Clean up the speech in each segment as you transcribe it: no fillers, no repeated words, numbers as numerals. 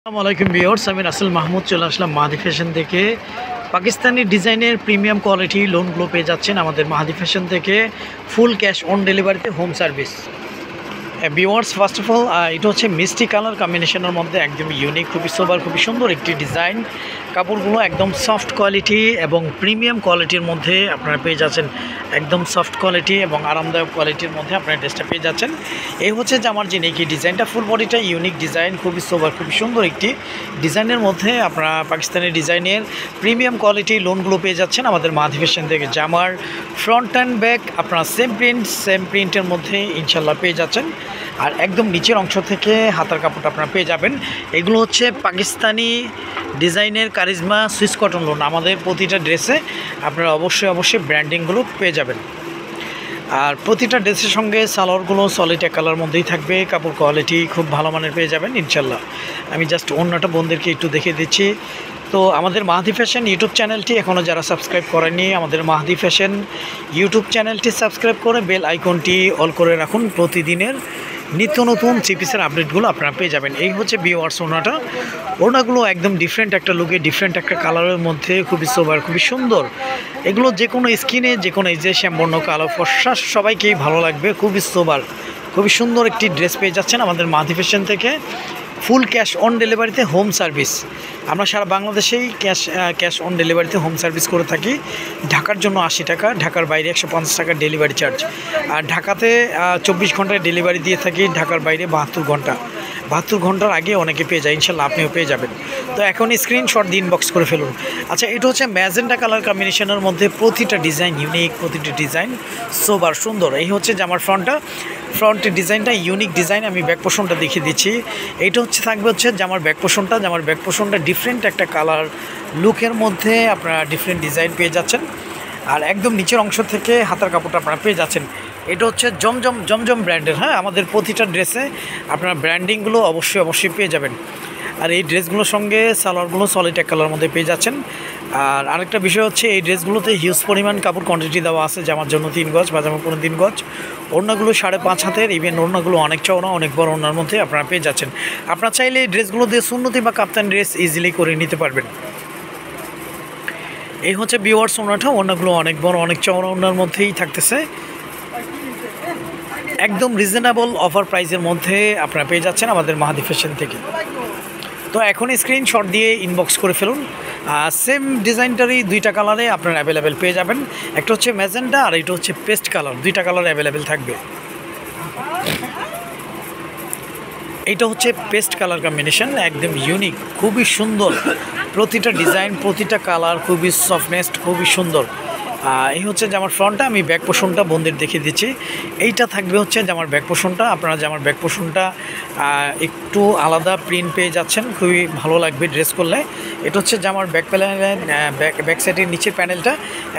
আসসালামু আলাইকুম ভিউয়ার্স, আমি রাসেল মাহমুদ চলে আসলাম মাহাদি ফ্যাশন থেকে। পাকিস্তানি ডিজাইনের প্রিমিয়াম কোয়ালিটি লোনগুলো পেয়ে যাচ্ছেন আমাদের মাহাদি ফ্যাশন থেকে ফুল ক্যাশ অন ডেলিভারিতে, home service. Viewers, first of all এটা হচ্ছে মিষ্টি কালার কম্বিনেশনের মধ্যে একদম ইউনিক, খুবই সোবার, খুবই সুন্দর একটি ডিজাইন। কাপড়গুলো একদম সফট কোয়ালিটি এবং প্রিমিয়াম কোয়ালিটির মধ্যে আপনারা পেয়ে যাচ্ছেন, একদম সফট কোয়ালিটি এবং আরামদায়ক কোয়ালিটির মধ্যে আপনারা ড্রেসটা পেয়ে যাচ্ছেন। এই হচ্ছে যে আমার যিনি কি ডিজাইনটা, ফুল বডিটা ইউনিক ডিজাইন, খুবই সোবার, খুবই সুন্দর একটি ডিজাইনের মধ্যে আপনারা পাকিস্তানি ডিজাইনের প্রিমিয়াম কোয়ালিটি লোনগুলো পেয়ে যাচ্ছেন আমাদের মাহাদি ফ্যাশন থেকে। জামার ফ্রন্ট অ্যান্ড ব্যাক আপনারা সেম প্রিন্টের মধ্যে ইনশাল্লাহ পেয়ে যাচ্ছেন। আর একদম নিচের অংশ থেকে হাতার কাপড়টা আপনারা পেয়ে যাবেন। এগুলো হচ্ছে পাকিস্তানি ডিজাইনের কারিজমা সুইস কটন লোন। আমাদের প্রতিটা ড্রেসে আপনারা অবশ্যই ব্র্যান্ডিংগুলো পেয়ে যাবেন। আর প্রতিটা ড্রেসের সঙ্গে সালোয়ারগুলো সলিড এক কালার মধ্যেই থাকবে। কাপড় কোয়ালিটি খুব ভালো মানের পেয়ে যাবেন ইনশাল্লাহ। আমি জাস্ট অন্যটা বোনদেরকে একটু দেখিয়ে দিচ্ছি। তো আমাদের মাহাদি ফ্যাশন ইউটিউব চ্যানেলটি এখনও যারা সাবস্ক্রাইব করেনি, আমাদের মাহাদি ফ্যাশন ইউটিউব চ্যানেলটি সাবস্ক্রাইব করে বেল আইকনটি অল করে রাখুন। প্রতিদিনের নিত্য নতুন থ্রি পিসের আপডেটগুলো আপনারা পেয়ে যাবেন। এই হচ্ছে ভিউয়ার্স ওড়নাগুলো একদম ডিফারেন্ট একটা লুকে, ডিফারেন্ট একটা কালারের মধ্যে, খুবই সোবার, খুবই সুন্দর। এগুলো যে কোনো স্কিনে, যে কোনো এই যে শ্যামবর্ণ, কালো, ফর্সা সবাইকেই ভালো লাগবে। খুবই সোবার, খুবই সুন্দর একটি ড্রেস পেয়ে যাচ্ছেন আমাদের মাহাদি ফ্যাশন থেকে ফুল ক্যাশ অন ডেলিভারিতে, হোম সার্ভিস। আমরা সারা বাংলাদেশেই ক্যাশ অন ডেলিভারিতে হোম সার্ভিস করে থাকি। ঢাকার জন্য 80 টাকা, ঢাকার বাইরে 150 টাকা ডেলিভারি চার্জ। আর ঢাকাতে 24 ঘন্টায় ডেলিভারি দিয়ে থাকি, ঢাকার বাইরে 72 ঘন্টার আগে অনেকে পেয়ে যায়, ইনশাল্লাহ আপনিও পেয়ে যাবেন। তো এখন স্ক্রিনশট দিয়ে ইনবক্স করে ফেলুন। আচ্ছা, এটা হচ্ছে ম্যাজেন্টা কালার কম্বিনেশনের মধ্যে, প্রতিটা ডিজাইন ইউনিক, প্রতিটি ডিজাইন সোবার সুন্দর। এই হচ্ছে যে আমার ফ্রন্টের ডিজাইনটা ইউনিক ডিজাইন। আমি ব্যাক পোর্শনটা দেখিয়ে দিচ্ছি। এইটা থাকবে যে আমার ব্যাক পোর্শনটা ডিফারেন্ট একটা কালার লুকের মধ্যে আপনারা ডিফারেন্ট ডিজাইন পেয়ে যাচ্ছেন। আর একদম নিচের অংশ থেকে হাতার কাপড়টা আপনারা পেয়ে যাচ্ছেন। এটা হচ্ছে জমজম ব্র্যান্ডের। হ্যাঁ, আমাদের প্রতিটা ড্রেসে আপনারা ব্র্যান্ডিংগুলো অবশ্যই পেয়ে যাবেন। আর এই ড্রেসগুলোর সঙ্গে সালোয়ারগুলো সলিড এক কালার মধ্যে পেয়ে যাচ্ছেন। আর আরেকটা বিষয় হচ্ছে, এই ড্রেসগুলোতে হিউজ পরিমাণ কাপড় কোয়ান্টিটি দেওয়া আছে। জামার জন্য 3 গজ, পাজামার জন্য 3 গজ, ওড়নাগুলো 5.5 হাতের, ইভেন ওড়নাগুলো অনেক চওড়া, অনেক বড় ওড়নার মধ্যে আপনারা পেয়ে যাচ্ছেন। আপনারা চাইলে এই ড্রেসগুলো দিয়ে সুন্নতি বা কাপ্তান ড্রেস ইজিলি করে নিতে পারবেন। এই হচ্ছে ভিউয়ার্স ওড়নাগুলো অনেক বড়, অনেক চওড়া ওড়নার মধ্যেই থাকতেছে। একদম রিজনেবল অফার প্রাইসের মধ্যে আপনারা পেয়ে যাচ্ছেন আমাদের মাহাদি ফ্যাশন থেকে। তো এখন স্ক্রিনশট দিয়ে ইনবক্স করে ফেলুন। সেম ডিজাইনটারই 2টা কালারে আপনারা অ্যাভেলেবেল পেয়ে যাবেন। একটা হচ্ছে ম্যাজেন্টা আর এটা হচ্ছে পেস্ট কালার, 2টা কালার অ্যাভেলেবেল থাকবে। এইটা হচ্ছে পেস্ট কালার কম্বিনেশন, একদম ইউনিক, খুবই সুন্দর। প্রতিটা ডিজাইন, প্রতিটা কালার খুবই সফটনেস, খুবই সুন্দর। এই হচ্ছে জামার ফ্রন্টটা। আমি ব্যাক পোর্শনটা বন্ধের দেখিয়ে দিচ্ছি। এইটা থাকবে হচ্ছে জামার ব্যাক পোর্শনটা। আপনারা জামার ব্যাক পোর্শনটা একটু আলাদা প্রিন্ট পেয়ে যাচ্ছেন, খুবই ভালো লাগবে ড্রেস করলে। এটা হচ্ছে জামার ব্যাক ব্যাক সাইডের নিচের প্যানেলটা,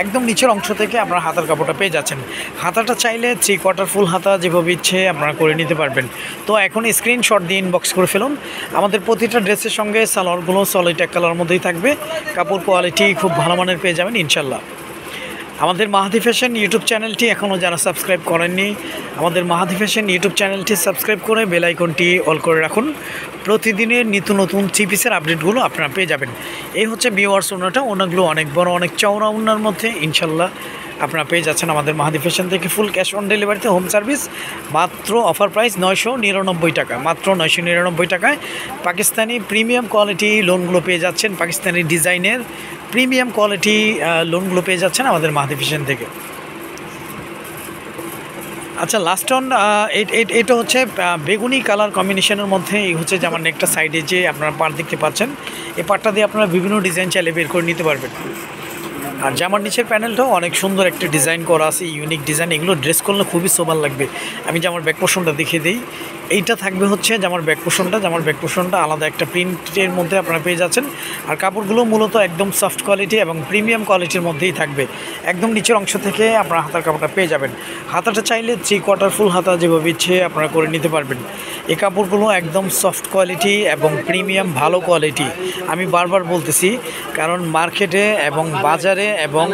একদম নিচের অংশ থেকে আপনারা হাতার কাপড়টা পেয়ে যাচ্ছেন। হাতাটা চাইলে 3/4 ফুল হাতা যেভাবে ইচ্ছে আপনারা করে নিতে পারবেন। তো এখন স্ক্রিনশট দিয়ে ইনবক্স করে ফেলুন। আমাদের প্রতিটা ড্রেসের সঙ্গে সালোয়ারগুলো সলিড এক কালার মধ্যেই থাকবে। কাপড় কোয়ালিটি খুব ভালো মানের পেয়ে যাবেন ইনশাল্লাহ। আমাদের মাহাদি ফ্যাশন ইউটিউব চ্যানেলটি এখনও যারা সাবস্ক্রাইব করেননি, আমাদের মাহাদি ফ্যাশন ইউটিউব চ্যানেলটি সাবস্ক্রাইব করে বেল আইকনটি অল করে রাখুন। প্রতিদিনের নিত্য নতুন থ্রি পিসের আপডেটগুলো আপনারা পেয়ে যাবেন। এই হচ্ছে ভিউয়ার্স ওড়নাগুলো অনেক বড়, অনেক চওড়া ওড়নার মধ্যে ইনশাল্লাহ আপনারা পেয়ে যাচ্ছেন আমাদের মাহাদি ফ্যাশন থেকে ফুল ক্যাশ অন ডেলিভারিতে, হোম সার্ভিস। মাত্র অফার প্রাইস 999 টাকা, মাত্র 999 টাকায় পাকিস্তানি প্রিমিয়াম কোয়ালিটি লোনগুলো পেয়ে যাচ্ছেন। পাকিস্তানি ডিজাইনের প্রিমিয়াম কোয়ালিটি লোনগুলো পেয়ে যাচ্ছেন আমাদের মাহাদি ফ্যাশন থেকে। আচ্ছা, লাস্ট অন এটা হচ্ছে বেগুনি কালার কম্বিনেশনের মধ্যে। এই হচ্ছে যে আমার নেকটা সাইডে যে আপনারা পাড় দেখতে পাচ্ছেন, এই পাড়টা দিয়ে আপনারা বিভিন্ন ডিজাইন চাইলে বের করে নিতে পারবেন। আর জামার নিচের প্যানেলটাও অনেক সুন্দর একটা ডিজাইন করা আছে, ইউনিক ডিজাইন। এগুলো ড্রেস করলে খুবই সোবার লাগবে। আমি জামার ব্যাক পোর্শনটা দেখিয়ে দিই। এইটা থাকবে হচ্ছে জামার ব্যাক পোর্শনটা আলাদা একটা প্রিন্টের মধ্যে আপনারা পেয়ে যাচ্ছেন। আর কাপড়গুলো মূলত একদম সফট কোয়ালিটি এবং প্রিমিয়াম কোয়ালিটির মধ্যেই থাকবে। একদম নিচের অংশ থেকে আপনারা হাতার কাপড়টা পেয়ে যাবেন। হাতাটা চাইলে 3/4 ফুল হাতা যেভাবে ইচ্ছে আপনারা করে নিতে পারবেন। এই কাপড়গুলো একদম সফট কোয়ালিটি এবং প্রিমিয়াম ভালো কোয়ালিটি। আমি বারবার বলতেছি, কারণ মার্কেটে এবং বাজারে এবং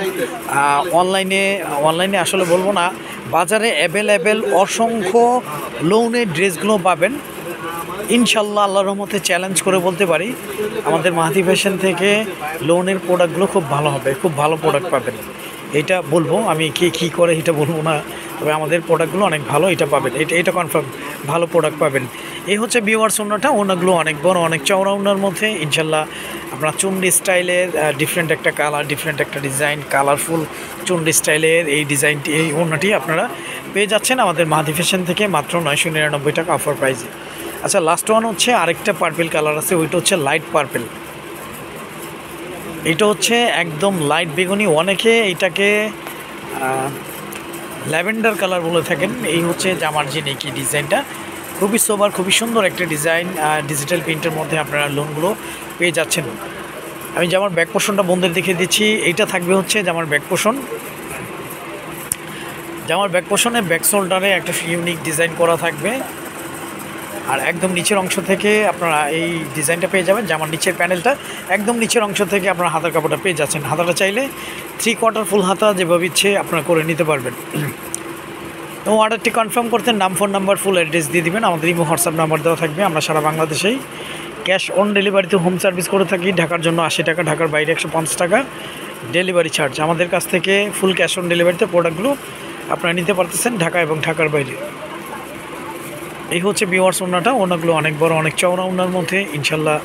অনলাইনে আসলে বলবো না, বাজারে অ্যাভেলেবেল অসংখ্য লোনের ড্রেসগুলো পাবেন। ইনশাল্লাহ আল্লাহর রহমতে চ্যালেঞ্জ করে বলতে পারি আমাদের মাহাদি ফ্যাশন থেকে লোনের প্রোডাক্টগুলো খুব ভালো হবে, খুব ভালো প্রোডাক্ট পাবেন। এটা বলবো আমি, কে কী করে এটা বলবো না, তবে আমাদের প্রোডাক্টগুলো অনেক ভালো, এটা পাবেন, এটা কনফার্ম ভালো প্রোডাক্ট পাবেন। এই হচ্ছে ভিউয়ার্স ওনাটা, ওনাগুলো অনেক বড়, অনেক চওড়া ওনার মধ্যে ইনশাল্লাহ আপনার চুন্ডি স্টাইলের ডিফারেন্ট একটা কালার, ডিফারেন্ট একটা ডিজাইন, কালারফুল চুন্ডি স্টাইলের এই ডিজাইনটি, এই ওনাটি আপনারা পেয়ে যাচ্ছেন আমাদের মাহাদি ফ্যাশন থেকে মাত্র 999 টাকা অফার প্রাইসে। আচ্ছা, লাস্ট ওয়ান হচ্ছে আরেকটা পার্পেল কালার আছে, ওইটা হচ্ছে লাইট পার্পেল। এটা হচ্ছে একদম লাইট বেগুনি, অনেকে এটাকে ল্যাভেন্ডার কালার বলে থাকেন। এই হচ্ছে জামার যে নেকি ডিজাইনটা, খুবই সোবার, খুবই সুন্দর একটা ডিজাইন, ডিজিটাল প্রিন্টের মধ্যে আপনারা লোনগুলো পেয়ে যাচ্ছেন। আমি জামার ব্যাক পোর্শনটা বন্ধের দেখিয়ে দিচ্ছি। এইটা থাকবে হচ্ছে জামার ব্যাক পোর্শন। জামার ব্যাক পোর্শনে ব্যাক শোল্ডারে একটা ইউনিক ডিজাইন করা থাকবে, আর একদম নিচের অংশ থেকে আপনারা এই ডিজাইনটা পেয়ে যাবেন। জামার নিচের প্যানেলটা একদম নিচের অংশ থেকে আপনারা হাতার কাপড়টা পেয়ে যাচ্ছেন। হাতাটা চাইলে 3/4 ফুল হাতা যেভাবে ইচ্ছে আপনারা করে নিতে পারবেন। তো অর্ডারটি কনফার্ম করতে নাম, ফোন নাম্বার, ফুল অ্যাড্রেস দিয়ে দিবেন। আমাদের ইমো হোয়াটসঅ্যাপ নাম্বার দেওয়া থাকবে। আমরা সারা বাংলাদেশেই ক্যাশ অন ডেলিভারিতে হোম সার্ভিস করে থাকি। ঢাকার জন্য 80 টাকা, ঢাকার বাইরে 150 টাকা ডেলিভারি চার্জ। আমাদের কাছ থেকে ফুল ক্যাশ অন ডেলিভারিতে প্রোডাক্টগুলো আপনারা নিতে পারতেছেন ঢাকা এবং ঢাকার বাইরে। এই হচ্ছে ভিউয়ার্স ওনাটা, ওনাগুলো অনেক বড়, অনেক চওড়া ওনার মধ্যে ইনশাল্লাহ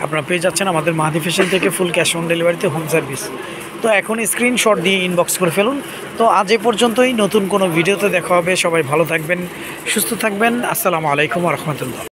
আপনারা পেয়ে যাচ্ছেন আমাদের মাহাদি ফ্যাশন থেকে ফুল ক্যাশ অন ডেলিভারিতে হোম সার্ভিস। তো এখন স্ক্রিনশট দিয়ে ইনবক্স করে ফেলুন। তো আজ এ পর্যন্তই, নতুন কোনো ভিডিওতে দেখা হবে। সবাই ভালো থাকবেন, সুস্থ থাকবেন। আসসালামু আলাইকুম ওয়া রাহমাতুল্লাহ।